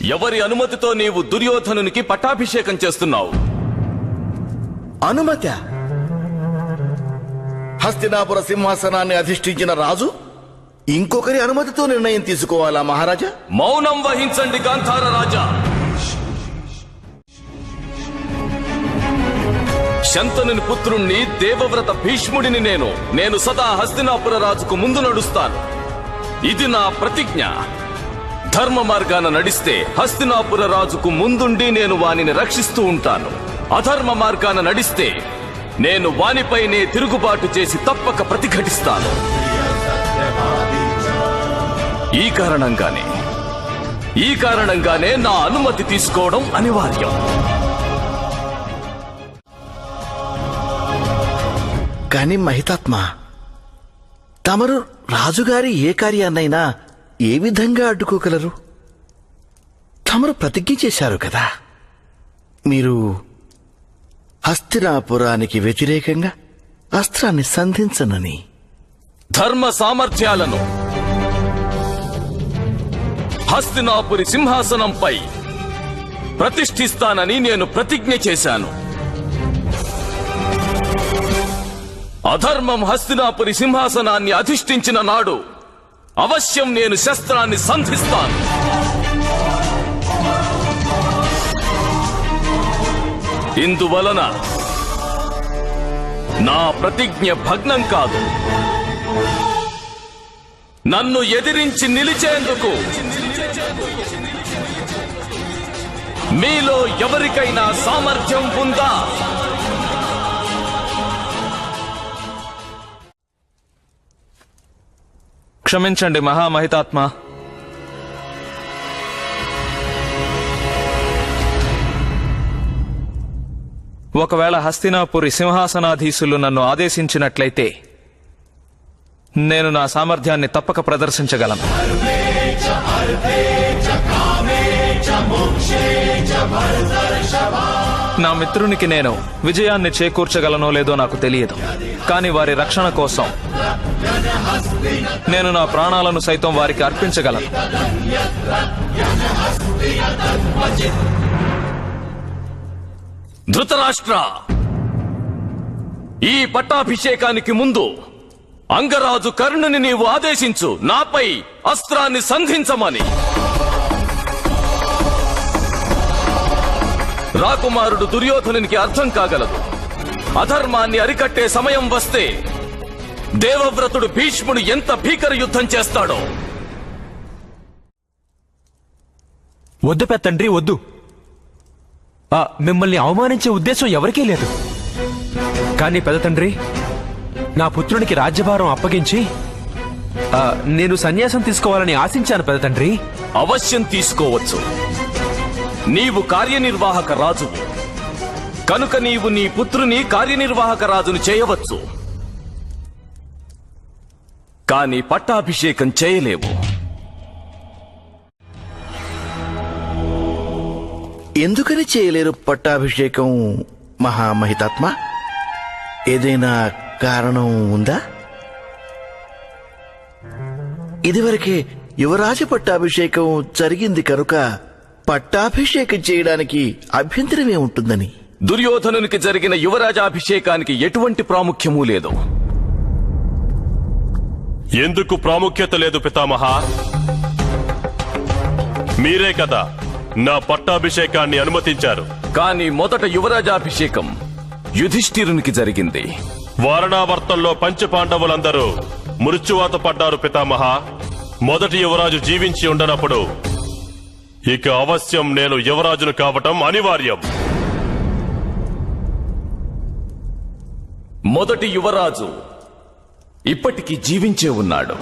ఎవరి అనుమతితో నీవు దుర్యోధనునికి పట్టాభిషేకం చేస్తున్నావు? అనుమతి? హస్తినాపుర సింహాసనాన్ని అధిష్ఠించిన రాజు ఇంకొకరి అనుమతితో నిర్ణయం తీసుకోవాలా మహారాజా? మౌనం వహించండి గాంధార రాజా. శంతనుని పుత్రుణ్ణి దేవవ్రత భీష్ముడిని నేను సదా హస్తినాపుర రాజుకు ముందు నడుస్తాను. ఇది నా ప్రతిజ్ఞ. ధర్మ మార్గాన నడిస్తే హస్తినాపుర రాజుకు ముందుండి నేను వానిని రక్షిస్తూ ఉంటాను. అధర్మ మార్గాన నడిస్తే నేను వానిపైనే తిరుగుబాటు చేసి తప్పక ప్రతిఘటిస్తాను. ఈ కారణంగానే నా అనుమతి తీసుకోవడం అనివార్యం. కాని మహితాత్మ, తమరు రాజుగారి ఏ కార్యాన్నైనా ఏ విధంగా అడ్డుకోగలరు? తమరు ప్రతిజ్ఞ చేశారు కదా, మీరు హస్తినాపురానికి వ్యతిరేకంగా అస్త్రాన్ని సంధించనని. ధర్మ సామర్థ్యాలను హస్తినాపురి సింహాసనంపై ప్రతిష్ఠిస్తానని నేను ప్రతిజ్ఞ చేశాను. అధర్మం హస్తినాపురి సింహాసనాన్ని అధిష్ఠించిన నాడు అవశ్యం నేను శస్త్రాన్ని సంధిస్తాను. ఇందువలన నా ప్రతిజ్ఞ భగ్నం కాదు. నన్ను ఎదిరించి నిలిచేందుకు మీలో ఎవరికైనా సామర్థ్యం ఉందా? క్షమించండి మహామహితాత్మ. ఒకవేళ హస్తినాపురి సింహాసనాధీశులు నన్ను ఆదేశించినట్లయితే నేను నా సామర్థ్యాన్ని తప్పక ప్రదర్శించగలను. నా మిత్రునికి నేను విజయాన్ని చేకూర్చగలనో లేదో నాకు తెలియదు. కానీ వారి రక్షణ కోసం నేను నా ప్రాణాలను సైతం వారికి అర్పించగలను. ధృతరాష్ట్ర, ఈ పట్టాభిషేకానికి ముందు అంగరాజు కర్ణుని నీవు ఆదేశించు, నాపై అస్త్రాన్ని సంధించమని. రాకుమారుడు దుర్యోధనునికి అర్థం కాగలదు. అధర్మాన్ని అరికట్టే సమయం వస్తే దేవవ్రతుడు భీష్ముడు ఎంత భీకర యుద్ధం చేస్తాడో. వద్దు పెత్తండ్రి, వద్దు. మిమ్మల్ని అవమానించే ఉద్దేశం ఎవరికీ లేదు. కానీ పెదతండ్రి, నా పుత్రునికి రాజ్యభారం అప్పగించి నేను సన్యాసం తీసుకోవాలని ఆశించాను పెదతండ్రి. అవశ్యం తీసుకోవచ్చు. నీవు కార్యనిర్వాహక రాజువు కనుక నీవు నీ పుత్రుని కార్యనిర్వాహక రాజును చేయవచ్చు. కానీ పట్టాభిషేకం చేయలేవు. ఎందుకని చేయలేరు పట్టాభిషేకం మహామహితాత్మ? ఏదైనా కారణం ఉందా? ఇదివరకే యువరాజ పట్టాభిషేకం జరిగింది కనుక పట్టాభిషేకం చేయడానికి అభ్యంతరమే ఉంటుందని. దుర్యోధనునికి జరిగిన యువరాజాభిషేకానికి ఎటువంటి ప్రాముఖ్యమూ లేదు. ఎందుకు ప్రాముఖ్యత లేదు పితామహ? మీరే కదా నా పట్టాభిషేకాన్ని అనుమతించారు. కానీ మొదట యువరాజాభిషేకం యుధిష్ఠిరునికి జరిగింది. వారణావర్తంలో పంచపాండవులందరూ మృత్యువాత పడ్డారు పితామహ. మొదటి యువరాజు జీవించి ఉండనప్పుడు ఇక అవశ్యం నేను యువరాజును కావటం అనివార్యం. మొదటి యువరాజు ఇప్పటికీ జీవించే ఉన్నాడు.